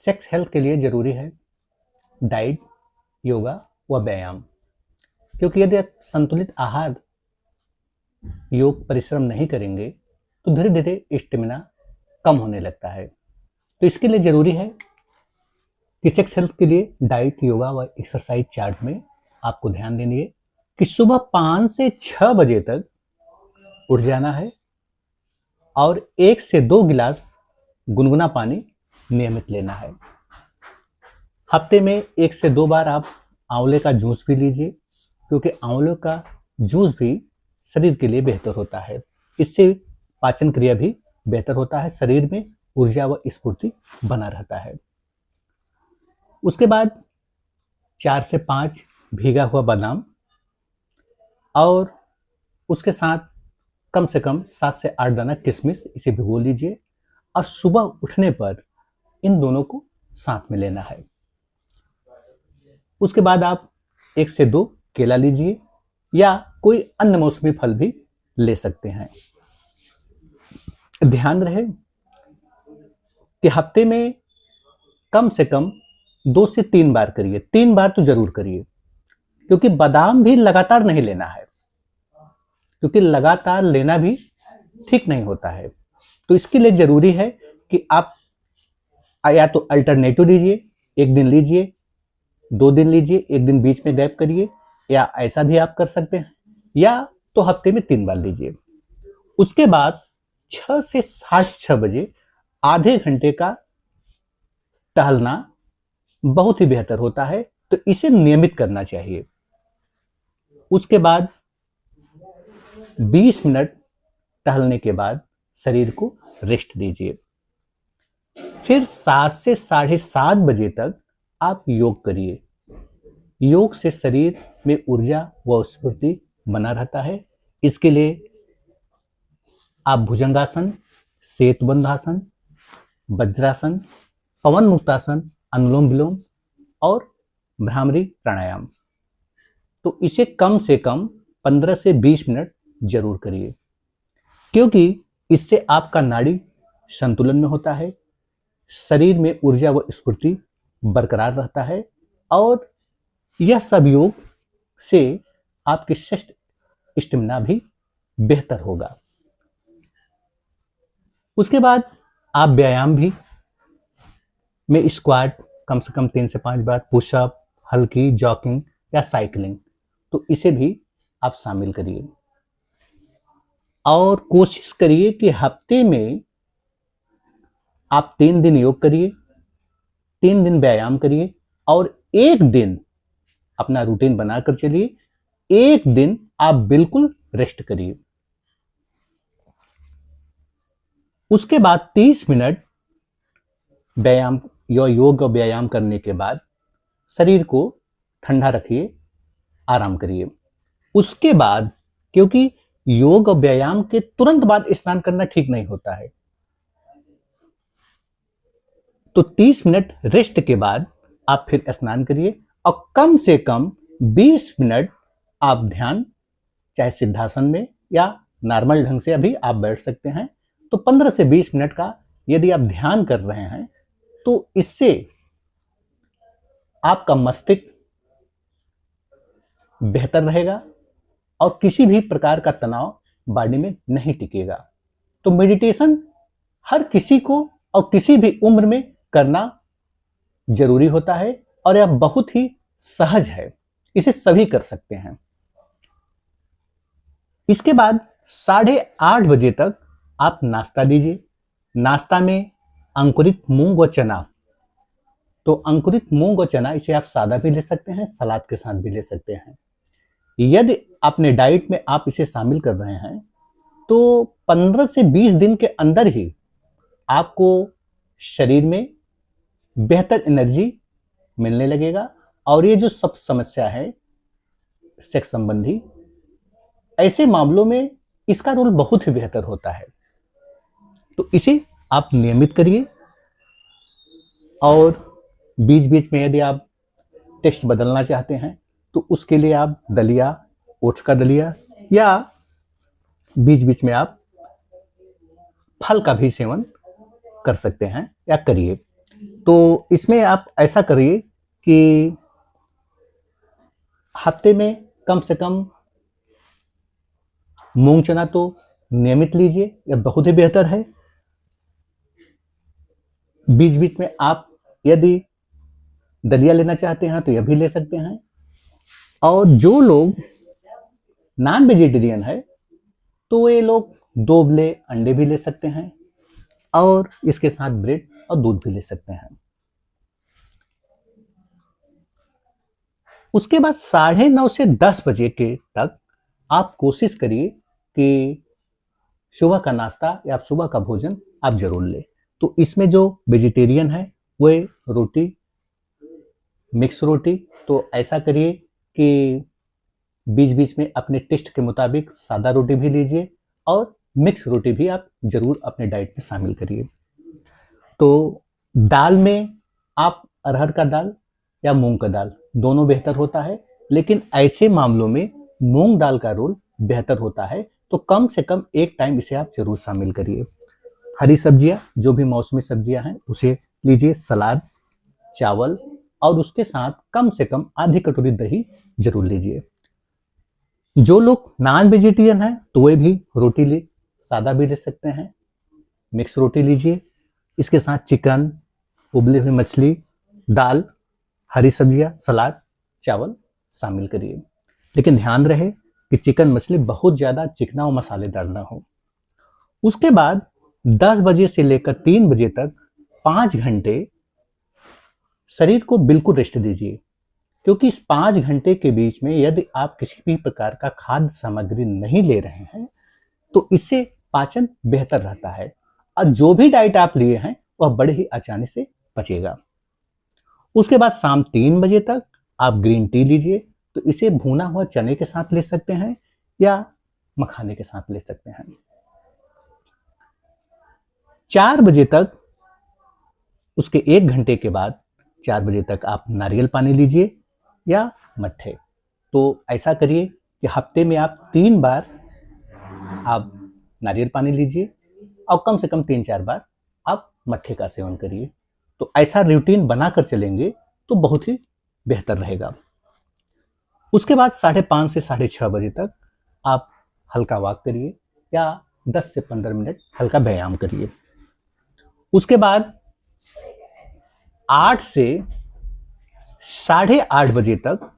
Sex health के लिए जरूरी है डाइट, योगा व व्यायाम। क्योंकि यदि आप संतुलित आहार, योग, परिश्रम नहीं करेंगे तो धीरे धीरे स्टेमिना कम होने लगता है। तो इसके लिए जरूरी है कि सेक्स हेल्थ के लिए डाइट, योगा व एक्सरसाइज चार्ट में आपको ध्यान देनी है कि सुबह 5 से 6 बजे तक उठ जाना है और 1 से 2 गिलास गुनगुना पानी नियमित लेना है। हफ्ते में 1 से 2 बार आप आंवले का जूस भी लीजिए, क्योंकि आंवले का जूस भी शरीर के लिए बेहतर होता है। इससे पाचन क्रिया भी बेहतर होता है, शरीर में ऊर्जा व स्फूर्ति बना रहता है। उसके बाद 4 से 5 भीगा हुआ बादाम और उसके साथ कम से कम 7 से 8 दाना किशमिश, इसे भिगो लीजिए और सुबह उठने पर इन दोनों को साथ में लेना है। उसके बाद आप 1 से 2 केला लीजिए या कोई अन्य मौसमी फल भी ले सकते हैं। ध्यान रहे कि हफ्ते में कम से कम 2 से 3 बार करिए, 3 बार तो जरूर करिए, क्योंकि बादाम भी लगातार नहीं लेना है, क्योंकि लगातार लेना भी ठीक नहीं होता है। तो इसके लिए जरूरी है कि आप या तो अल्टरनेटिव लीजिए, 1 दिन लीजिए, 2 दिन लीजिए, 1 दिन बीच में गैप करिए, या ऐसा भी आप कर सकते हैं, या तो हफ्ते में 3 बार लीजिए। उसके बाद 6 से 6:30 बजे आधे घंटे का टहलना बहुत ही बेहतर होता है, तो इसे नियमित करना चाहिए। उसके बाद 20 मिनट टहलने के बाद शरीर को रेस्ट दीजिए। फिर 7 से 7:30 बजे तक आप योग करिए। योग से शरीर में ऊर्जा व स्फूर्ति बना रहता है। इसके लिए आप भुजंगासन, सेतुबंधासन, वज्रासन, पवन मुक्तासन, अनुलोम विलोम और भ्रामरी प्राणायाम, तो इसे कम से कम 15 से 20 मिनट जरूर करिए, क्योंकि इससे आपका नाड़ी संतुलन में होता है, शरीर में ऊर्जा व स्फूर्ति बरकरार रहता है और यह सब योग से आपकी चेस्ट स्टेमिना भी बेहतर होगा। उसके बाद आप व्यायाम भी में स्क्वाट कम से कम 3 से 5 बार, पुशअप, हल्की जॉगिंग या साइकिलिंग, तो इसे भी आप शामिल करिए। और कोशिश करिए कि हफ्ते में आप 3 दिन योग करिए, 3 दिन व्यायाम करिए और 1 दिन अपना रूटीन बनाकर चलिए, 1 दिन आप बिल्कुल रेस्ट करिए। उसके बाद 30 मिनट व्यायाम या योग और व्यायाम करने के बाद शरीर को ठंडा रखिए, आराम करिए। उसके बाद, क्योंकि योग और व्यायाम के तुरंत बाद स्नान करना ठीक नहीं होता है, तो 30 मिनट रेस्ट के बाद आप फिर स्नान करिए और कम से कम 20 मिनट आप ध्यान, चाहे सिद्धासन में या नॉर्मल ढंग से अभी आप बैठ सकते हैं, तो 15 से 20 मिनट का यदि आप ध्यान कर रहे हैं तो इससे आपका मस्तिष्क बेहतर रहेगा और किसी भी प्रकार का तनाव बॉडी में नहीं टिकेगा। तो मेडिटेशन हर किसी को और किसी भी उम्र में करना जरूरी होता है और यह बहुत ही सहज है, इसे सभी कर सकते हैं। इसके बाद 8:30 बजे तक आप नाश्ता लीजिए। नाश्ता में अंकुरित मूंग व चना, तो अंकुरित मूंग व चना इसे आप सादा भी ले सकते हैं, सलाद के साथ भी ले सकते हैं। यदि अपने डाइट में आप इसे शामिल कर रहे हैं तो 15 से 20 दिन के अंदर ही आपको शरीर में बेहतर एनर्जी मिलने लगेगा और ये जो सब समस्या है सेक्स संबंधी, ऐसे मामलों में इसका रोल बहुत ही बेहतर होता है। तो इसे आप नियमित करिए और बीच बीच में यदि आप टेस्ट बदलना चाहते हैं तो उसके लिए आप दलिया, ओट्स का दलिया या बीच बीच में आप फल का भी सेवन कर सकते हैं या करिए। तो इसमें आप ऐसा करिए कि हफ्ते में कम से कम मूंग चना तो नियमित लीजिए, यह बहुत ही बेहतर है। बीच बीच में आप यदि दलिया लेना चाहते हैं तो यह भी ले सकते हैं। और जो लोग नॉन वेजिटेरियन है तो ये लोग 2 उबले अंडे भी ले सकते हैं और इसके साथ ब्रेड और दूध भी ले सकते हैं। उसके बाद 9:30 से 10 बजे के तक आप कोशिश करिए कि सुबह का नाश्ता या सुबह का भोजन आप जरूर लें। तो इसमें जो वेजिटेरियन है वो रोटी, मिक्स रोटी, तो ऐसा करिए कि बीच बीच में अपने टेस्ट के मुताबिक सादा रोटी भी लीजिए और मिक्स रोटी भी आप जरूर अपने डाइट में शामिल करिए। तो दाल में आप अरहर का दाल या मूंग का दाल दोनों बेहतर होता है, लेकिन ऐसे मामलों में मूंग दाल का रोल बेहतर होता है। तो कम से कम एक टाइम इसे आप जरूर शामिल करिए। हरी सब्जियां, जो भी मौसमी सब्जियां हैं उसे लीजिए, सलाद, चावल, और उसके साथ कम से कम आधी कटोरी दही जरूर लीजिए। जो लोग नॉन वेजिटेरियन हैं तो वे भी रोटी ले, सादा भी ले सकते हैं, मिक्स रोटी लीजिए। इसके साथ चिकन, उबली हुई मछली, दाल, हरी सब्जियां, सलाद, चावल शामिल करिए। लेकिन ध्यान रहे कि चिकन मछली बहुत ज़्यादा चिकना और मसालेदार ना हो। उसके बाद 10 बजे से लेकर 3 बजे तक 5 घंटे शरीर को बिल्कुल रेस्ट दीजिए, क्योंकि इस 5 घंटे के बीच में यदि आप किसी भी प्रकार का खाद्य सामग्री नहीं ले रहे हैं तो इससे पाचन बेहतर रहता है और जो भी डाइट आप लिए हैं वह बड़े ही आसानी से पचेगा। उसके बाद शाम 3 बजे तक आप ग्रीन टी लीजिए। तो इसे भुना हुआ चने के साथ ले सकते हैं या मखाने के साथ ले सकते हैं। 4 बजे तक, उसके 1 घंटे के बाद 4 बजे तक आप नारियल पानी लीजिए या मट्ठे। तो ऐसा करिए कि हफ्ते में आप 3 बार आप नारियल पानी लीजिए और कम से कम 3-4 बार आप मट्ठे का सेवन करिए। तो ऐसा रूटीन बनाकर चलेंगे तो बहुत ही बेहतर रहेगा। उसके बाद 5:30 से 6:30 बजे तक आप हल्का वॉक करिए या 10 से 15 मिनट हल्का व्यायाम करिए। उसके बाद 8 से 8:30 बजे तक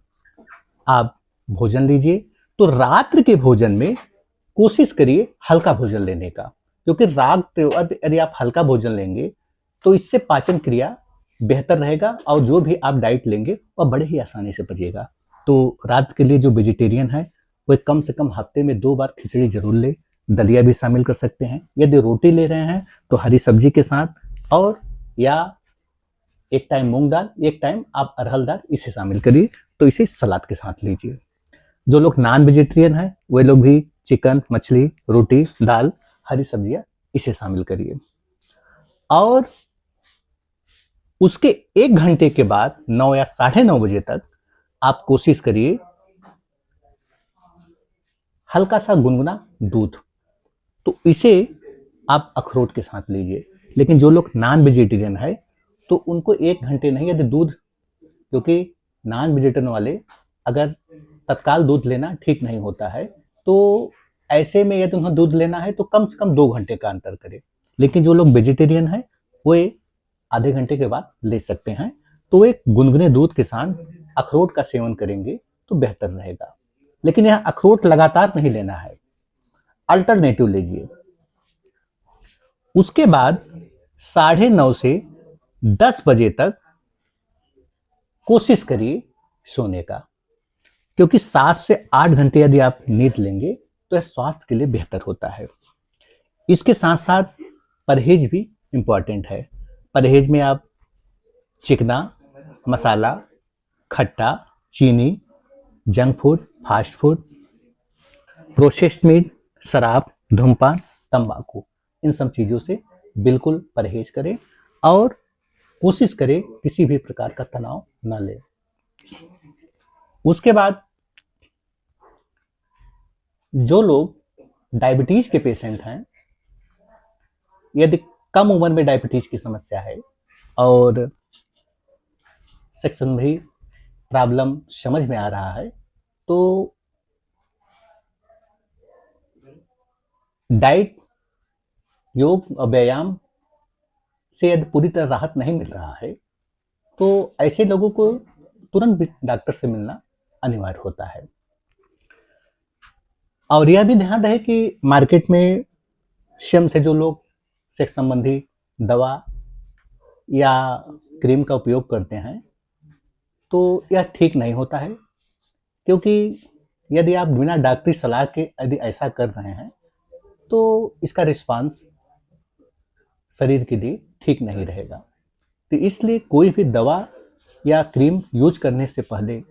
आप भोजन लीजिए। तो रात्रि के भोजन में कोशिश करिए हल्का भोजन लेने का, क्योंकि रात के बाद यदि आप हल्का भोजन लेंगे तो इससे पाचन क्रिया बेहतर रहेगा और जो भी आप डाइट लेंगे वह बड़े ही आसानी से पचेगा। तो रात के लिए जो वेजिटेरियन है वह कम से कम हफ्ते में 2 बार खिचड़ी जरूर ले, दलिया भी शामिल कर सकते हैं। यदि रोटी ले रहे हैं तो हरी सब्जी के साथ, और या एक टाइम मूंग दाल, एक टाइम आप अरहर दाल, इसे शामिल करिए। तो इसे सलाद के साथ लीजिए। जो लोग नॉन वेजिटेरियन हैं वे लोग भी चिकन, मछली, रोटी, दाल, हरी सब्जियां, इसे शामिल करिए। और उसके 1 घंटे के बाद 9 या 9:30 बजे तक आप कोशिश करिए हल्का सा गुनगुना दूध। तो इसे आप अखरोट के साथ लीजिए। लेकिन जो लोग नॉन वेजिटेरियन है तो उनको 1 घंटे नहीं, यदि दूध, क्योंकि नॉन वेजिटेरियन वाले अगर तत्काल दूध लेना ठीक नहीं होता है, तो ऐसे में यदि उन्हें दूध लेना है तो कम से कम 2 घंटे का अंतर करें। लेकिन जो लोग वेजिटेरियन है वो आधे घंटे के बाद ले सकते हैं। तो एक गुनगुने दूध के साथ अखरोट का सेवन करेंगे तो बेहतर रहेगा। लेकिन यह अखरोट लगातार नहीं लेना है, अल्टरनेटिव लीजिए। उसके बाद 9:30 से 10 बजे तक कोशिश करिए सोने का, क्योंकि 7 से 8 घंटे यदि आप नींद लेंगे तो यह स्वास्थ्य के लिए बेहतर होता है। इसके साथ साथ परहेज भी इंपॉर्टेंट है। परहेज में आप चिकना, मसाला, खट्टा, चीनी, junk food, fast food, processed meat, शराब, धूमपान, तंबाकू, इन सब चीज़ों से बिल्कुल परहेज करें और कोशिश करें किसी भी प्रकार का तनाव न लें। उसके बाद जो लोग डायबिटीज के पेशेंट हैं, यदि कम उम्र में डायबिटीज की समस्या है और सेक्शन भी प्रॉब्लम समझ में आ रहा है, तो डाइट, योग और व्यायाम से यदि पूरी तरह राहत नहीं मिल रहा है, तो ऐसे लोगों को तुरंत डॉक्टर से मिलना अनिवार्य होता है। और यह भी ध्यान रहे कि मार्केट में स्वयं से जो लोग सेक्स संबंधी दवा या क्रीम का उपयोग करते हैं, तो यह ठीक नहीं होता है, क्योंकि यदि आप बिना डॉक्टरी सलाह के यदि ऐसा कर रहे हैं, तो इसका रिस्पांस शरीर के लिए ठीक नहीं रहेगा। तो इसलिए कोई भी दवा या क्रीम यूज करने से पहले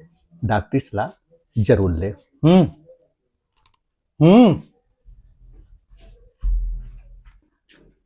डॉक्टरी सलाह जरूर लें।